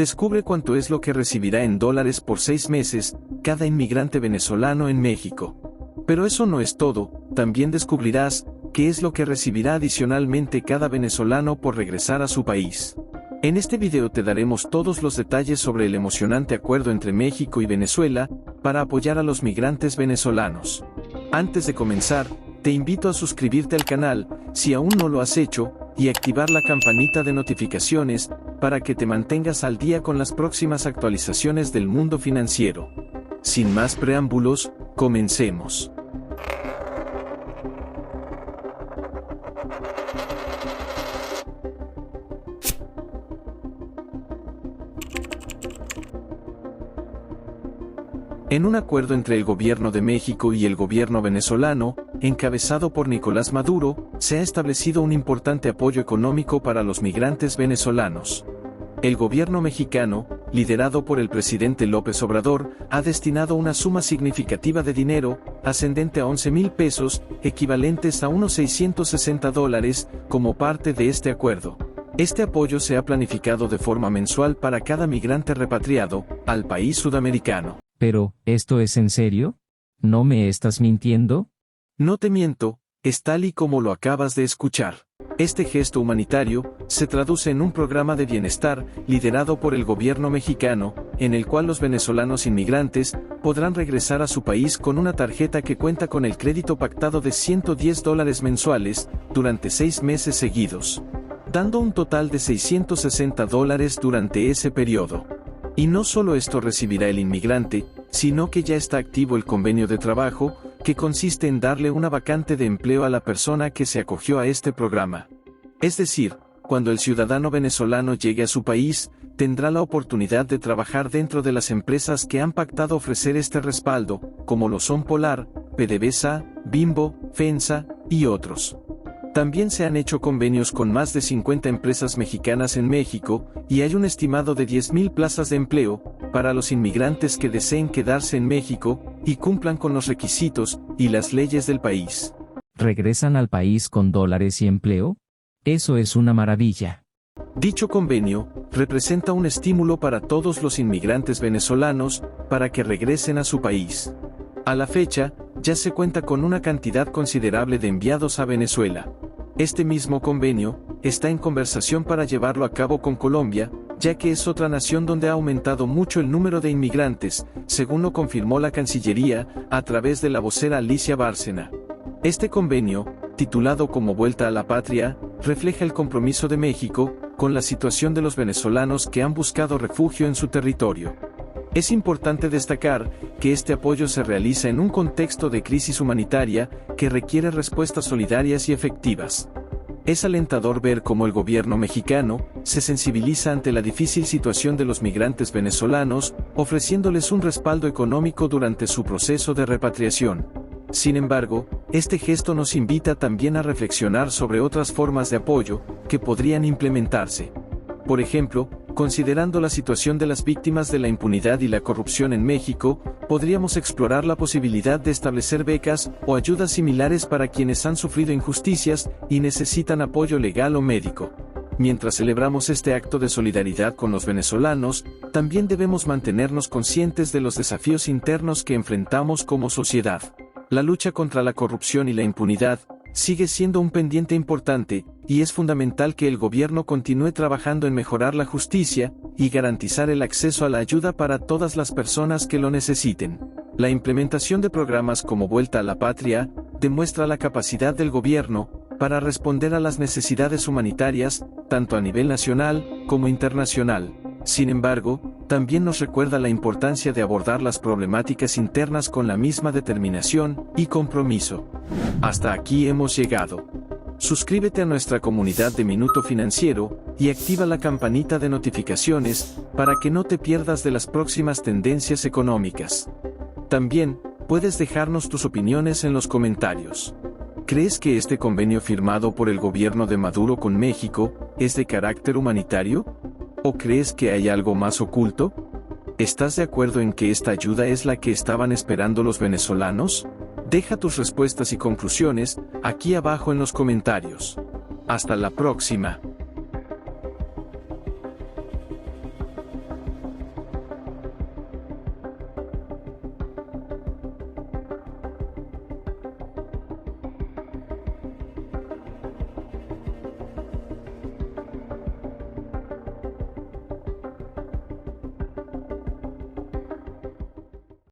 Descubre cuánto es lo que recibirá en dólares por 6 meses cada inmigrante venezolano en México. Pero eso no es todo, también descubrirás qué es lo que recibirá adicionalmente cada venezolano por regresar a su país. En este video te daremos todos los detalles sobre el emocionante acuerdo entre México y Venezuela para apoyar a los migrantes venezolanos. Antes de comenzar, te invito a suscribirte al canal, si aún no lo has hecho, y activar la campanita de notificaciones, para que te mantengas al día con las próximas actualizaciones del mundo financiero. Sin más preámbulos, comencemos. En un acuerdo entre el gobierno de México y el gobierno venezolano, encabezado por Nicolás Maduro, se ha establecido un importante apoyo económico para los migrantes venezolanos. El gobierno mexicano, liderado por el presidente López Obrador, ha destinado una suma significativa de dinero, ascendente a 11,000 pesos, equivalentes a unos $660, como parte de este acuerdo. Este apoyo se ha planificado de forma mensual para cada migrante repatriado al país sudamericano. Pero, ¿esto es en serio? ¿No me estás mintiendo? No te miento, es tal y como lo acabas de escuchar. Este gesto humanitario se traduce en un programa de bienestar liderado por el gobierno mexicano, en el cual los venezolanos inmigrantes podrán regresar a su país con una tarjeta que cuenta con el crédito pactado de $110 mensuales durante 6 meses seguidos, dando un total de $660 durante ese periodo. Y no solo esto recibirá el inmigrante, sino que ya está activo el convenio de trabajo, que consiste en darle una vacante de empleo a la persona que se acogió a este programa. Es decir, cuando el ciudadano venezolano llegue a su país, tendrá la oportunidad de trabajar dentro de las empresas que han pactado ofrecer este respaldo, como lo son Polar, PDVSA, Bimbo, FEMSA y otros. También se han hecho convenios con más de 50 empresas mexicanas en México, y hay un estimado de 10,000 plazas de empleo para los inmigrantes que deseen quedarse en México y cumplan con los requisitos y las leyes del país. ¿Regresan al país con dólares y empleo? Eso es una maravilla. Dicho convenio representa un estímulo para todos los inmigrantes venezolanos para que regresen a su país. A la fecha, ya se cuenta con una cantidad considerable de enviados a Venezuela. Este mismo convenio está en conversación para llevarlo a cabo con Colombia, ya que es otra nación donde ha aumentado mucho el número de inmigrantes, según lo confirmó la Cancillería a través de la vocera Alicia Bárcena. Este convenio, titulado como Vuelta a la Patria, refleja el compromiso de México con la situación de los venezolanos que han buscado refugio en su territorio. Es importante destacar que este apoyo se realiza en un contexto de crisis humanitaria que requiere respuestas solidarias y efectivas. Es alentador ver cómo el gobierno mexicano se sensibiliza ante la difícil situación de los migrantes venezolanos, ofreciéndoles un respaldo económico durante su proceso de repatriación. Sin embargo, este gesto nos invita también a reflexionar sobre otras formas de apoyo que podrían implementarse. Por ejemplo, considerando la situación de las víctimas de la impunidad y la corrupción en México, podríamos explorar la posibilidad de establecer becas o ayudas similares para quienes han sufrido injusticias y necesitan apoyo legal o médico. Mientras celebramos este acto de solidaridad con los venezolanos, también debemos mantenernos conscientes de los desafíos internos que enfrentamos como sociedad. La lucha contra la corrupción y la impunidad sigue siendo un pendiente importante, y es fundamental que el gobierno continúe trabajando en mejorar la justicia y garantizar el acceso a la ayuda para todas las personas que lo necesiten. La implementación de programas como Vuelta a la Patria demuestra la capacidad del gobierno para responder a las necesidades humanitarias, tanto a nivel nacional como internacional. Sin embargo, también nos recuerda la importancia de abordar las problemáticas internas con la misma determinación y compromiso. Hasta aquí hemos llegado. Suscríbete a nuestra comunidad de Minuto Financiero y activa la campanita de notificaciones para que no te pierdas de las próximas tendencias económicas. También puedes dejarnos tus opiniones en los comentarios. ¿Crees que este convenio firmado por el gobierno de Maduro con México es de carácter humanitario? ¿O crees que hay algo más oculto? ¿Estás de acuerdo en que esta ayuda es la que estaban esperando los venezolanos? Deja tus respuestas y conclusiones aquí abajo en los comentarios. Hasta la próxima.